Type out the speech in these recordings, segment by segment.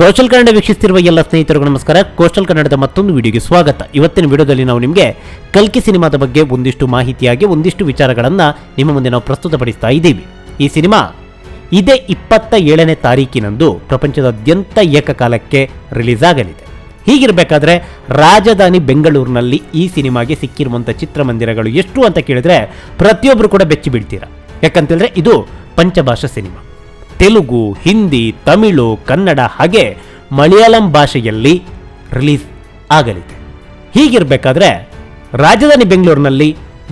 Coastal Kannada ವೀಕ್ಷಿಸುತ್ತಿರುವ ಎಲ್ಲ ಸ್ನೇಹಿತರಿಗೂ ನಮಸ್ಕಾರ. ಕೋಸ್ಟಲ್ ಕನ್ನಡದ ಮತ್ತೊಂದು ವಿಡಿಯೋಗೆ ಸ್ವಾಗತ. ಇವತ್ತಿನ ವಿಡಿಯೋದಲ್ಲಿ ನಾವು ನಿಮಗೆ ಕಲ್ಕಿ ಸಿನಿಮಾದ ಬಗ್ಗೆ ಒಂದಿಷ್ಟು ಮಾಹಿತಿಯಾಗಿ ಒಂದಿಷ್ಟು ವಿಚಾರಗಳನ್ನು ನಿಮ್ಮ ಮುಂದೆ ನಾವು ಪ್ರಸ್ತುತಪಡಿಸ್ತಾ ಇದ್ದೀವಿ. ಈ ಸಿನಿಮಾ ಇದೇ 27ನೇ ತಾರೀಕಿನಂದು ಪ್ರಪಂಚದಾದ್ಯಂತ ಏಕಕಾಲಕ್ಕೆ ರಿಲೀಸ್ ಆಗಲಿದೆ. ಹೀಗಿರಬೇಕಾದ್ರೆ ರಾಜಧಾನಿ ಬೆಂಗಳೂರಿನಲ್ಲಿ ಈ ಸಿನಿಮಾಗೆ ಸಿಕ್ಕಿರುವಂಥ ಚಿತ್ರಮಂದಿರಗಳು ಎಷ್ಟು ಅಂತ ಕೇಳಿದ್ರೆ ಪ್ರತಿಯೊಬ್ಬರು ಕೂಡ ಬೆಚ್ಚಿ ಬೀಳ್ತೀರಾ. ಯಾಕಂತೇಳಿದ್ರೆ ಇದು ಪಂಚಭಾಷಾ ಸಿನಿಮಾ. ತೆಲುಗು, ಹಿಂದಿ, ತಮಿಳು, ಕನ್ನಡ ಹಾಗೆ ಮಲಯಾಳಂ ಭಾಷೆಯಲ್ಲಿ ರಿಲೀಸ್ ಆಗಲಿದೆ. ಹೀಗಿರಬೇಕಾದ್ರೆ ರಾಜಧಾನಿ ಬೆಂಗಳೂರಿನಲ್ಲಿ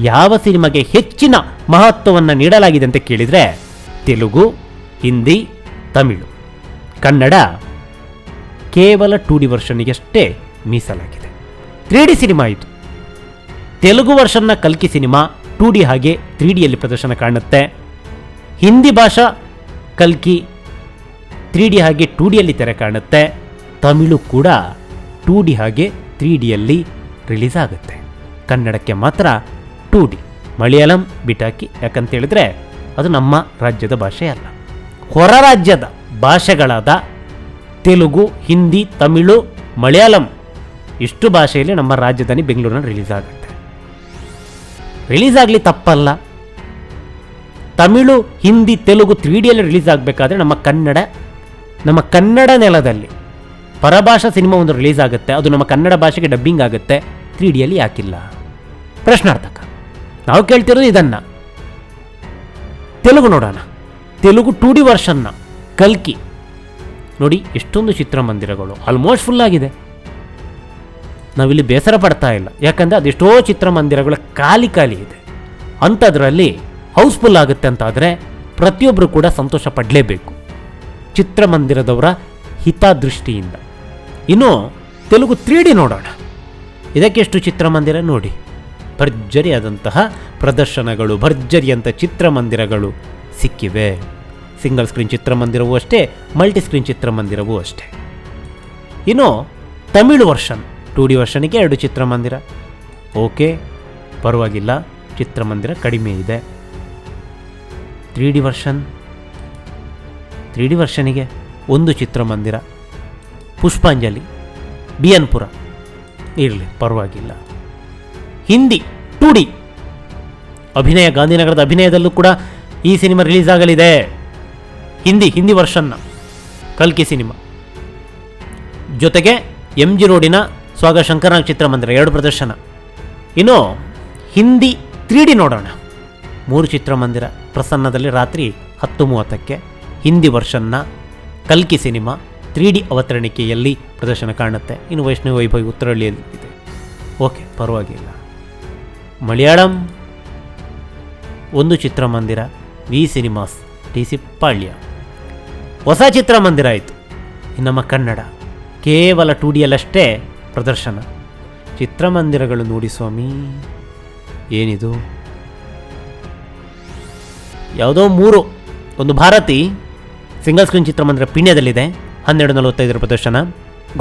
ಯಾವ ಸಿನಿಮಾಗೆ ಹೆಚ್ಚಿನ ಮಹತ್ವವನ್ನು ನೀಡಲಾಗಿದೆ ಅಂತ ಕೇಳಿದರೆ ತೆಲುಗು, ಹಿಂದಿ, ತಮಿಳು, ಕನ್ನಡ ಕೇವಲ 2D ವರ್ಷನ್ನಿಗಷ್ಟೇ ಮೀಸಲಾಗಿದೆ. 3D ಸಿನಿಮಾ ಇದು. ತೆಲುಗು ವರ್ಷನ್ನ ಕಲ್ಕಿ ಸಿನಿಮಾ 2D ಹಾಗೆ 3Dಯಲ್ಲಿ ಪ್ರದರ್ಶನ ಕಾಣುತ್ತೆ. ಹಿಂದಿ ಭಾಷಾ ಕಲ್ಕಿ 3D ಹಾಗೆ 2Dಯಲ್ಲಿ ತೆರೆ ಕಾಣುತ್ತೆ. ತಮಿಳು ಕೂಡ 2D ಹಾಗೆ 3Dಯಲ್ಲಿ ರಿಲೀಸ್ ಆಗುತ್ತೆ. ಕನ್ನಡಕ್ಕೆ ಮಾತ್ರ 2D. ಮಲಯಾಳಂ ಬಿಟಾಕಿ, ಯಾಕಂತೇಳಿದ್ರೆ ಅದು ನಮ್ಮ ರಾಜ್ಯದ ಭಾಷೆ ಅಲ್ಲ. ಹೊರ ರಾಜ್ಯದ ಭಾಷೆಗಳಾದ ತೆಲುಗು, ಹಿಂದಿ, ತಮಿಳು, ಮಲಯಾಳಂ ಇಷ್ಟು ಭಾಷೆಯಲ್ಲಿ ನಮ್ಮ ರಾಜಧಾನಿ ಬೆಂಗಳೂರಿನ ರಿಲೀಸ್ ಆಗುತ್ತೆ. ರಿಲೀಸ್ ಆಗಲಿ ತಪ್ಪಲ್ಲ. ತಮಿಳು, ಹಿಂದಿ, ತೆಲುಗು 3Dಯಲ್ಲಿ ರಿಲೀಸ್ ಆಗಬೇಕಾದ್ರೆ ನಮ್ಮ ಕನ್ನಡ ನೆಲದಲ್ಲಿ ಪರಭಾಷಾ ಸಿನಿಮಾ ಒಂದು ರಿಲೀಸ್ ಆಗುತ್ತೆ, ಅದು ನಮ್ಮ ಕನ್ನಡ ಭಾಷೆಗೆ ಡಬ್ಬಿಂಗ್ ಆಗುತ್ತೆ. 3Dಯಲ್ಲಿ ಯಾಕಿಲ್ಲ? ಪ್ರಶ್ನಾರ್ಥಕ. ನಾವು ಕೇಳ್ತಿರೋದು ಇದನ್ನು. ತೆಲುಗು ನೋಡೋಣ. ತೆಲುಗು 2D ವರ್ಷನ್ನ ಕಲ್ಕಿ ನೋಡಿ, ಎಷ್ಟೊಂದು ಚಿತ್ರಮಂದಿರಗಳು ಆಲ್ಮೋಸ್ಟ್ ಫುಲ್ ಆಗಿದೆ. ನಾವಿಲ್ಲಿ ಬೇಸರ ಪಡ್ತಾ ಇಲ್ಲ, ಯಾಕಂದರೆ ಅದೆಷ್ಟೋ ಚಿತ್ರಮಂದಿರಗಳು ಖಾಲಿ ಇದೆ. ಅಂಥದ್ರಲ್ಲಿ ಹೌಸ್ಫುಲ್ ಆಗುತ್ತೆ ಅಂತಾದರೆ ಪ್ರತಿಯೊಬ್ಬರು ಕೂಡ ಸಂತೋಷ ಪಡಲೇಬೇಕು, ಚಿತ್ರಮಂದಿರದವರ ಹಿತದೃಷ್ಟಿಯಿಂದ. ಇನ್ನು ತೆಲುಗು 3D ನೋಡೋಣ. ಇದಕ್ಕೆಷ್ಟು ಚಿತ್ರಮಂದಿರ ನೋಡಿ, ಭರ್ಜರಿಯಾದಂತಹ ಪ್ರದರ್ಶನಗಳು, ಭರ್ಜರಿಯಂಥ ಚಿತ್ರಮಂದಿರಗಳು ಸಿಕ್ಕಿವೆ. ಸಿಂಗಲ್ ಸ್ಕ್ರೀನ್ ಚಿತ್ರಮಂದಿರವೂ ಅಷ್ಟೇ, ಮಲ್ಟಿ ಸ್ಕ್ರೀನ್ ಚಿತ್ರಮಂದಿರವೂ ಅಷ್ಟೇ. ಇನ್ನು ತಮಿಳು ವರ್ಷನ್ 2D ವರ್ಷನಿಗೆ 2 ಚಿತ್ರಮಂದಿರ. ಓಕೆ, ಪರವಾಗಿಲ್ಲ, ಚಿತ್ರಮಂದಿರ ಕಡಿಮೆ ಇದೆ. 3D ವರ್ಷನಿಗೆ 1 ಚಿತ್ರಮಂದಿರ. ಪುಷ್ಪಾಂಜಲಿ, ಬಿಎನ್ಪುರ ಇರಲಿ, ಪರವಾಗಿಲ್ಲ. ಹಿಂದಿ 2D ಅಭಿನಯ, ಗಾಂಧಿನಗರದ ಅಭಿನಯದಲ್ಲೂ ಕೂಡ ಈ ಸಿನಿಮಾ ರಿಲೀಸ್ ಆಗಲಿದೆ. ಹಿಂದಿ ವರ್ಷನ್ನ ಕಲ್ಕಿ ಸಿನಿಮಾ ಜೊತೆಗೆ MG ರೋಡಿನ ಸ್ವಾಗ ಶಂಕರನಾಗ್ ಚಿತ್ರಮಂದಿರ 2 ಪ್ರದರ್ಶನ. ಇನ್ನು ಹಿಂದಿ 3D ನೋಡೋಣ. 3 ಚಿತ್ರಮಂದಿರ. ಪ್ರಸನ್ನದಲ್ಲಿ ರಾತ್ರಿ 10:30ಕ್ಕೆ ಹಿಂದಿ ವರ್ಷನ್ನ ಕಲ್ಕಿ ಸಿನಿಮಾ 3D ಅವತರಣಿಕೆಯಲ್ಲಿ ಪ್ರದರ್ಶನ ಕಾಣುತ್ತೆ. ಇನ್ನು ವೈಷ್ಣವಿ ವೈಭವಿ ಉತ್ತರಹಳ್ಳಿಯಲ್ಲಿ ಇದೆ. ಓಕೆ, ಪರವಾಗಿಲ್ಲ. ಮಲಯಾಳಂ 1 ಚಿತ್ರಮಂದಿರ, ವಿ ಸಿನಿಮಾಸ್, TC ಪಾಳ್ಯ. ಹೊಸ ಚಿತ್ರಮಂದಿರ ಆಯಿತು. ನಮ್ಮ ಕನ್ನಡ ಕೇವಲ 2Dಯಲ್ಲಷ್ಟೇ ಪ್ರದರ್ಶನ. ಚಿತ್ರಮಂದಿರಗಳು ನೋಡಿ ಸ್ವಾಮಿ, ಏನಿದು? ಯಾವುದೋ 3, ಒಂದು ಭಾರತಿ ಸಿಂಗಲ್ ಸ್ಕ್ರೀನ್ ಚಿತ್ರಮಂದಿರ ಪಿಣ್ಯದಲ್ಲಿದೆ, 12:45 ಪ್ರದರ್ಶನ.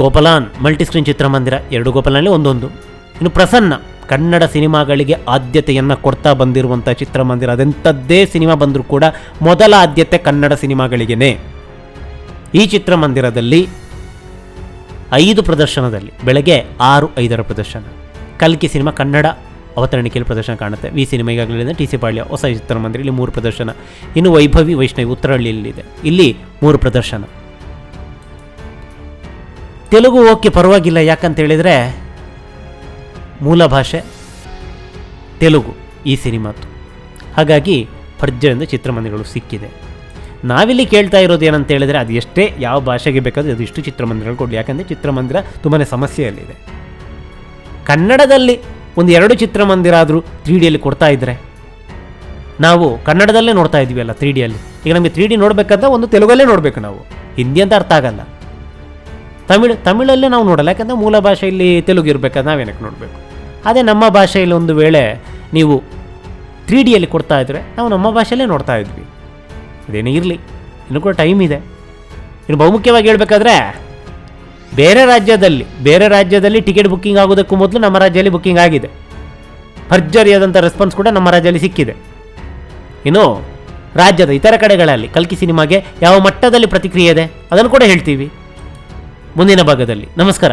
ಗೋಪಾಲನ್ ಮಲ್ಟಿ ಸ್ಕ್ರೀನ್ ಚಿತ್ರಮಂದಿರ, 2 ಗೋಪಾಲನಲ್ಲಿ 1. ಇನ್ನು ಪ್ರಸನ್ನ ಕನ್ನಡ ಸಿನಿಮಾಗಳಿಗೆ ಆದ್ಯತೆಯನ್ನು ಕೊಡ್ತಾ ಬಂದಿರುವಂಥ ಚಿತ್ರಮಂದಿರ. ಅದೆಂಥದ್ದೇ ಸಿನಿಮಾ ಬಂದರೂ ಕೂಡ ಮೊದಲ ಆದ್ಯತೆ ಕನ್ನಡ ಸಿನಿಮಾಗಳಿಗೇ. ಈ ಚಿತ್ರಮಂದಿರದಲ್ಲಿ 5 ಪ್ರದರ್ಶನದಲ್ಲಿ ಬೆಳಗ್ಗೆ 6:05 ಪ್ರದರ್ಶನ. ಕಲ್ಕಿ ಸಿನಿಮಾ ಕನ್ನಡ ಅವತರಣಿಕೆಯಲ್ಲಿ ಪ್ರದರ್ಶನ ಕಾಣುತ್ತೆ. ವಿ ಸಿನಿಮಾ ಈಗಾಗಲೇ TC ಪಾಳ್ಯ ಹೊಸ ಚಿತ್ರಮಂದಿರ, ಇಲ್ಲಿ 3 ಪ್ರದರ್ಶನ. ಇನ್ನು ವೈಭವಿ ವೈಷ್ಣವಿ ಉತ್ತರಹಳ್ಳಿಯಲ್ಲಿದೆ, ಇಲ್ಲಿ 3 ಪ್ರದರ್ಶನ. ತೆಲುಗು ಓಕೆ, ಪರವಾಗಿಲ್ಲ. ಯಾಕಂತೇಳಿದರೆ ಮೂಲ ಭಾಷೆ ತೆಲುಗು ಈ ಸಿನಿಮಾದ್ದು. ಹಾಗಾಗಿ ಭರ್ಜರಿಯಿಂದ ಚಿತ್ರಮಂದಿರಗಳು ಸಿಕ್ಕಿದೆ. ನಾವಿಲ್ಲಿ ಕೇಳ್ತಾ ಇರೋದು ಏನಂತ ಹೇಳಿದರೆ, ಅದು ಎಷ್ಟೇ ಯಾವ ಭಾಷೆಗೆ ಬೇಕಾದರೂ ಅದು ಇಷ್ಟು ಚಿತ್ರಮಂದಿರಗಳು ಕೊಡಲಿ. ಯಾಕಂದರೆ ಚಿತ್ರಮಂದಿರ ತುಂಬಾ ಸಮಸ್ಯೆಯಲ್ಲಿದೆ. ಕನ್ನಡದಲ್ಲಿ 1-2 ಚಿತ್ರಮಂದಿರ ಆದರೂ 3Dಯಲ್ಲಿ ಕೊಡ್ತಾ ಇದ್ದರೆ, ನಾವು ಕನ್ನಡದಲ್ಲೇ ನೋಡ್ತಾ ಇದ್ವಿ ಅಲ್ಲ 3Dಯಲ್ಲಿ. ಈಗ ನಮಗೆ 3D ನೋಡಬೇಕಂತ ಒಂದು ತೆಲುಗಲ್ಲೇ ನೋಡಬೇಕು ನಾವು, ಹಿಂದಿ ಅಂತ ಅರ್ಥ ಆಗಲ್ಲ. ತಮಿಳಲ್ಲೇ ನಾವು ನೋಡಲ್ಲ, ಯಾಕಂದರೆ ಮೂಲ ಭಾಷೆಯಲ್ಲಿ ತೆಲುಗು ಇರಬೇಕಾದ್ರೆ ನಾವೇನಕ್ಕೆ ನೋಡಬೇಕು. ಅದೇ ನಮ್ಮ ಭಾಷೆಯಲ್ಲಿ ಒಂದು ವೇಳೆ ನೀವು 3Dಯಲ್ಲಿ ಕೊಡ್ತಾ ಇದ್ದರೆ ನಾವು ನಮ್ಮ ಭಾಷೆಯಲ್ಲೇ ನೋಡ್ತಾ ಇದ್ವಿ. ಅದೇನೇ ಇರಲಿ, ಇನ್ನೂ ಕೂಡ ಟೈಮ್ ಇದೆ. ಇನ್ನು ಬಹುಮುಖ್ಯವಾಗಿ ಹೇಳಬೇಕಾದ್ರೆ, ಬೇರೆ ರಾಜ್ಯದಲ್ಲಿ ಟಿಕೆಟ್ ಬುಕ್ಕಿಂಗ್ ಆಗೋದಕ್ಕೂ ಮೊದಲು ನಮ್ಮ ರಾಜ್ಯದಲ್ಲಿ ಬುಕ್ಕಿಂಗ್ ಆಗಿದೆ. ಭರ್ಜರಿಯಾದಂಥ ರೆಸ್ಪಾನ್ಸ್ ಕೂಡ ನಮ್ಮ ರಾಜ್ಯದಲ್ಲಿ ಸಿಕ್ಕಿದೆ. ಇನ್ನು ರಾಜ್ಯದ ಇತರ ಕಡೆಗಳಲ್ಲಿ ಕಲ್ಕಿ ಸಿನಿಮಾಗೆ ಯಾವ ಮಟ್ಟದಲ್ಲಿ ಪ್ರತಿಕ್ರಿಯೆ ಇದೆ ಅದನ್ನು ಕೂಡ ಹೇಳ್ತೀವಿ. ಮುಂದಿನ ಭಾಗದಲ್ಲಿ. ನಮಸ್ಕಾರ.